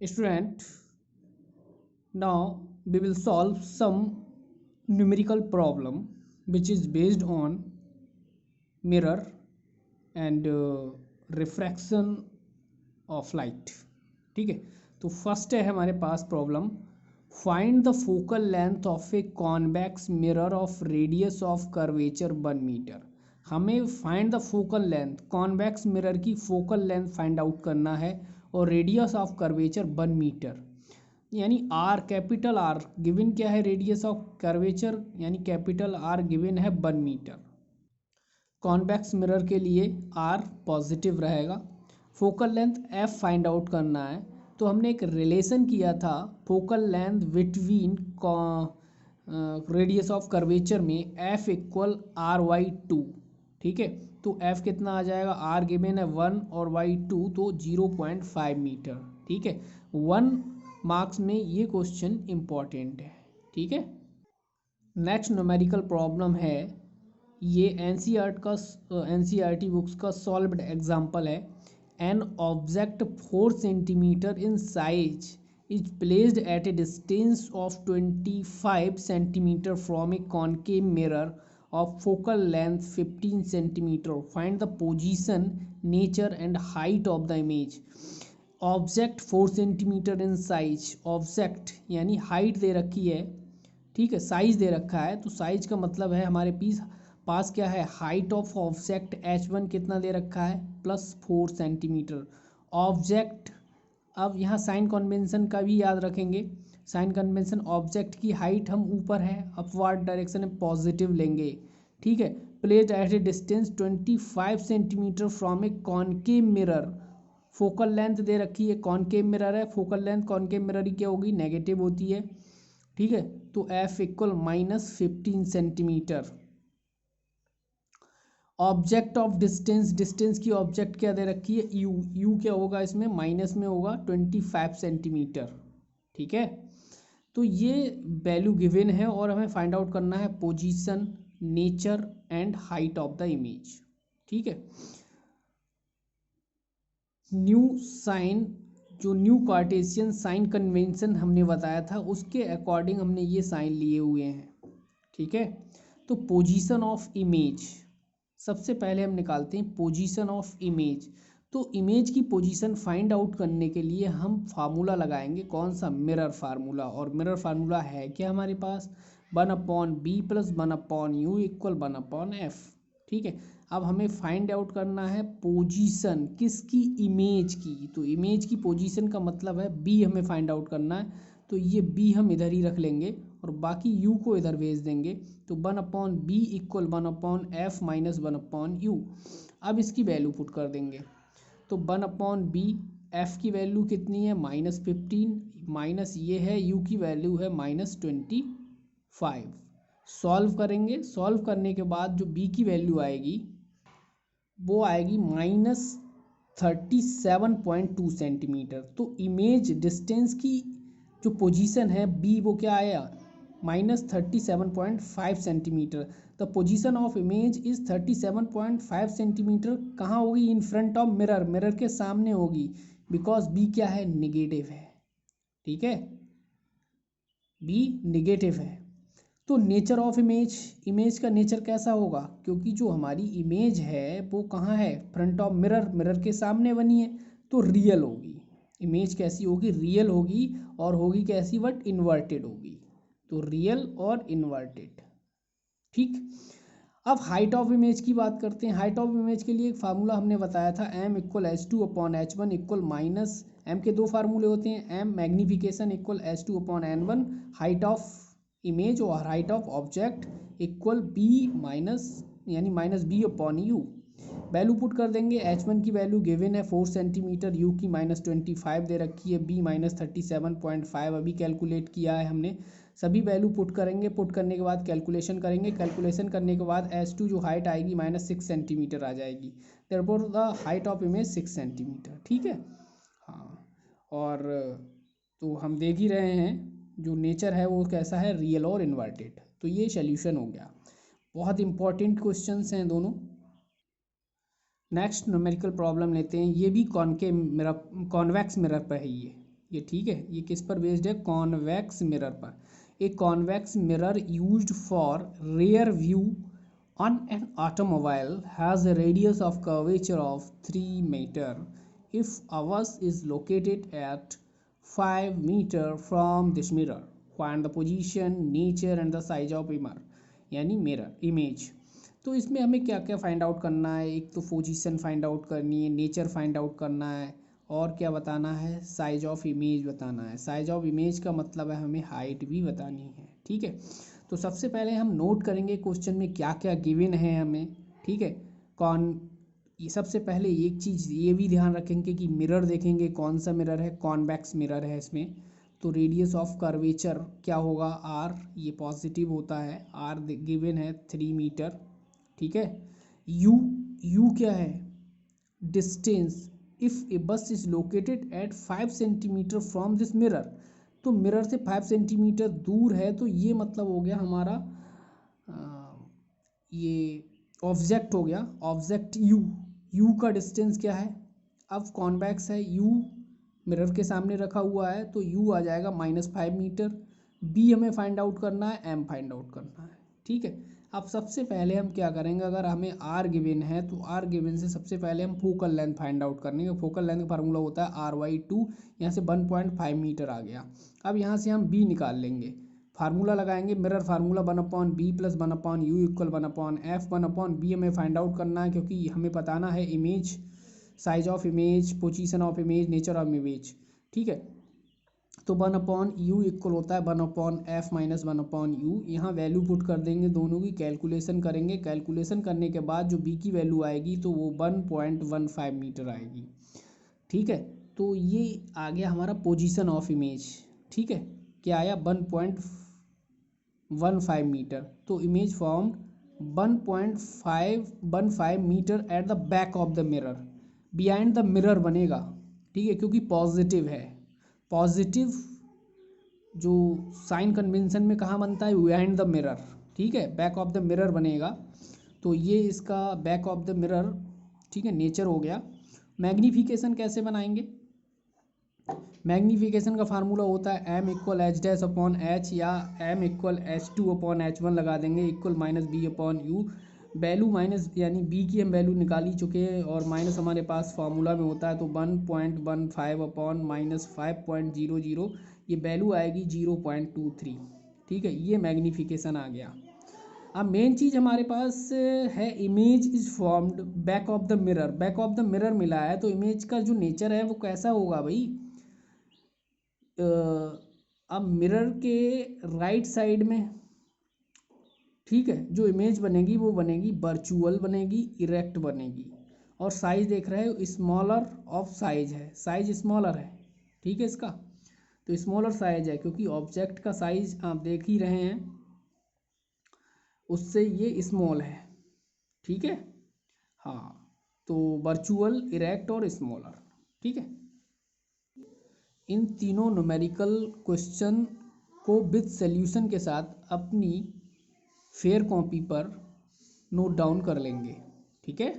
Student, now we will solve some numerical problem which is based on mirror and refraction of light. ठीक है, तो first है हमारे पास problem, find the focal length of a convex mirror of radius of curvature 1 metre. हमें find the focal length, convex mirror की focal length find out करना है और रेडियस ऑफ कर्वेचर 1 मीटर, यानी आर, कैपिटल आर गिवन क्या है, radius of curvature यानी कैपिटल आर गिवन है 1 मीटर। कॉन्वेक्स मिरर के लिए आर पॉजिटिव रहेगा। Focal length F find out करना है, तो हमने एक रिलेशन किया था focal length between radius of curvature में एफ इक्वल आर वाई 2। ठीक है, तो एफ कितना आ जाएगा, आर गिवन है 1 और वाई 2 तो 0.5 मीटर। ठीक है, 1 मार्क्स में ये क्वेश्चन इम्पॉर्टेंट है। ठीक है, नेक्स्ट न्यूमेरिकल प्रॉब्लम है, ये एनसीईआरटी बुक्स का सॉल्व्ड एग्जाम्पल है। An object 4 centimetre in size is placed at a distance of 25 centimetre from a concave mirror of focal length 15 centimetre. Find the position, nature and height of the image. Object 4 centimetre in size, object यानी height दे रखी है, ठीक है, size दे रखा है, तो size का मतलब है हमारे पास क्या है, हाइट ऑफ ऑब्जेक्ट h1 कितना दे रखा है, +4 सेंटीमीटर। ऑब्जेक्ट, अब यहाँ साइन कन्वेंशन का भी याद रखेंगे, साइन कन्वेंशन, ऑब्जेक्ट की हाइट हम ऊपर है, अपवर्ड डायरेक्शन में पॉजिटिव लेंगे। ठीक है, placed at a distance 25 centimetre from a concave mirror. Focal length दे रखी है, कॉनकेव मिरर है, फोकल लेंथ कॉनकेव मिरर की क्या होगी, नेगेटिव होती है। ठीक है, तो F equal -15 centimetre. Object of distance, distance की ऑब्जेक्ट क्या दे रखी है, यू, यू क्या होगा इसमें, माइनस में होगा 25 सेंटीमीटर। ठीक है, तो ये वैल्यू गिवन है और हमें फाइंड आउट करना है position, nature and height of the image. ठीक है, न्यू साइन, जो न्यू कार्टेशियन साइन कन्वेंशन हमने बताया था उसके अकॉर्डिंग हमने ये साइन लिए हुए हैं। ठीक है, तो पोजीशन ऑफ इमेज सबसे पहले हम निकालते हैं, पोजीशन ऑफ इमेज। तो इमेज की पोजीशन फाइंड आउट करने के लिए हम फार्मूला लगाएंगे, कौन सा, मिरर फार्मूला। और मिरर फार्मूला है क्या हमारे पास, 1/b + 1/u = 1/f। ठीक है, अब हमें फाइंड आउट करना है पोजीशन किसकी, इमेज की। तो इमेज की पोजीशन का मतलब है बी हमें फाइंड आउट करना है, तो ये बी हम इधर ही रख लेंगे और बाकी यू को इधर भेज देंगे, तो 1/b = 1/f - 1/u। अब इसकी वैल्यू पुट कर देंगे, तो 1/b, f की वैल्यू कितनी है, -15, माइनस ये है u की वैल्यू है -25। सॉल्व करेंगे, सॉल्व करने के बाद जो b की वैल्यू आएगी वो आएगी -37.2 सेंटीमीटर। तो इमेज डिस्टेंस की जो पोजीशन है b वो क्या आया, -37.5 centimetre. The position of image is 37.5 centimetre. कहाँ होगी, in front of mirror, mirror के सामने होगी, बिकॉज b क्या है, निगेटिव है। ठीक है, b निगेटिव है। तो नेचर ऑफ इमेज, इमेज का नेचर कैसा होगा, क्योंकि जो हमारी इमेज है वो कहाँ है, फ्रंट ऑफ मिरर, मिरर के सामने बनी है, तो रियल होगी। इमेज कैसी होगी, रियल होगी, और होगी कैसी, बट इन्वर्टेड होगी। तो रियल और इन्वर्टेड। ठीक, अब हाइट ऑफ इमेज की बात करते हैं। हाइट ऑफ इमेज के लिए एक फार्मूला हमने बताया था, m = h2/h1 = -m के दो फार्मूले होते हैं, m magnification = h2/n1, height of image और height of object equal b यानी -b/u। वैल्यू पुट कर देंगे, h1 की वैल्यू गिवन है 4 सेंटीमीटर, u की -25 दे रखी है, b -37.5 अभी कैलकुलेट किया है हमने। सभी वैल्यू पुट करेंगे, पुट करने के बाद कैलकुलेशन करेंगे, कैलकुलेशन करने के बाद h2 जो हाइट आएगी -6 सेंटीमीटर आ जाएगी। Therefore the height of image 6 centimetre. ठीक है, हाँ, और तो हम देख ही रहे हैं जो नेचर है वो कैसा है, रियल और इन्वर्टेड। तो ये सोल्यूशन हो गया। बहुत इंपॉर्टेंट क्वेश्चंस हैं दोनों। नेक्स्ट न्यूमेरिकल प्रॉब्लम लेते हैं, ये भी कॉनवेक्स मिरर पर है। ये ये, ठीक है। ये किस पर बेस्ड है? कॉन्वेक्स मिरर पर। ए convex mirror used for rear view on an automobile has a radius of curvature of 3 meter if ours is located at 5 meter from this mirror. Find the position, nature and the size of mirror, यानी mirror image. तो इसमें हमें क्या क्या find out करना है? एक तो पोजीशन फाइंड आउट करनी है, नेचर फाइंड आउट करना है, और क्या बताना है? साइज ऑफ इमेज बताना है। साइज ऑफ इमेज का मतलब है हमें हाइट भी बतानी है, ठीक है। तो सबसे पहले हम नोट करेंगे क्वेश्चन में क्या क्या गिवन है हमें, ठीक है। सबसे पहले एक चीज़ ये भी ध्यान रखेंगे कि मिरर देखेंगे, कौन सा मिरर है? कॉन्वेक्स मिरर है इसमें। तो रेडियस ऑफ कर्वेचर क्या होगा? आर, ये पॉजिटिव होता है, आर गिवन है 3 मीटर, ठीक है। यू क्या है? डिस्टेंस इफ़ ए बस is located at 5 centimetre from this mirror, तो मिरर से 5 सेंटीमीटर दूर है, तो ये मतलब हो गया हमारा ये ऑब्जेक्ट हो गया। ऑब्जेक्ट यू का डिस्टेंस क्या है? अब कॉन्वेक्स है, यू मिरर के सामने रखा हुआ है, तो यू आ जाएगा -5 मीटर। बी हमें फाइंड आउट करना है, एम फाइंड आउट करना है, ठीक है। अब सबसे पहले हम क्या करेंगे? अगर हमें आर गिवन है तो आर गिवन से सबसे पहले हम फोकल लेंथ फाइंड आउट करने के। फोकल लेंथ का फार्मूला होता है RY2, यहाँ से 1.5 मीटर आ गया। अब यहाँ से हम बी निकाल लेंगे, फार्मूला लगाएंगे, mirror formula 1/b + 1/u = 1/f। 1/b हमें फाइंड आउट करना है क्योंकि हमें बताना है image, size of image, position of image, nature of image, ठीक है। तो 1/u इक्वल होता है 1/f - 1/u। यहाँ वैल्यू पुट कर देंगे, दोनों की कैलकुलेशन करेंगे। कैलकुलेशन करने के बाद जो b की वैल्यू आएगी तो वो 1.15 मीटर आएगी, ठीक है। तो ये आ गया हमारा पोजीशन ऑफ इमेज, ठीक है। क्या आया? 1.15 मीटर। तो image form 1.515 metre at the back of the mirror, behind the mirror बनेगा, ठीक है, क्योंकि पॉजिटिव है। पॉजिटिव जो साइन कन्वेंशन में कहाँ बनता है? बिहाइंड द मिरर, ठीक है, बैक ऑफ द मिरर बनेगा। तो ये इसका बैक ऑफ द मिरर, ठीक है, नेचर हो गया। मैग्नीफिकेशन कैसे बनाएंगे? मैग्नीफिकेशन का फार्मूला होता है m = h' या m = h2/h1 लगा देंगे, इक्वल -b/u। वैल्यू माइनस यानी b की हम वैल्यू निकाल ही चुके हैं और माइनस हमारे पास फार्मूला में होता है, तो 1.15 / -5.00, ये वैल्यू आएगी 0.23, ठीक है। ये मैग्नीफिकेशन आ गया। अब मेन चीज़ हमारे पास है, image is formed back of the mirror. Back of the mirror मिला है तो इमेज का जो नेचर है वो कैसा होगा भाई? अब मिरर के राइट साइड में, ठीक है, जो इमेज बनेगी वो बनेगी वर्चुअल बनेगी, इरेक्ट बनेगी। और साइज देख रहे हो, स्मॉलर ऑफ साइज है, साइज स्मॉलर है, ठीक है इसका। तो स्मॉलर साइज है क्योंकि ऑब्जेक्ट का साइज आप देख ही रहे हैं, उससे ये स्मॉल है, ठीक है। हाँ, तो वर्चुअल, इरेक्ट और स्मॉलर, ठीक है। इन तीनों न्यूमेरिकल क्वेश्चन को विद सॉल्यूशन के साथ अपनी फेयर कॉपी पर नोट डाउन कर लेंगे, ठीक है।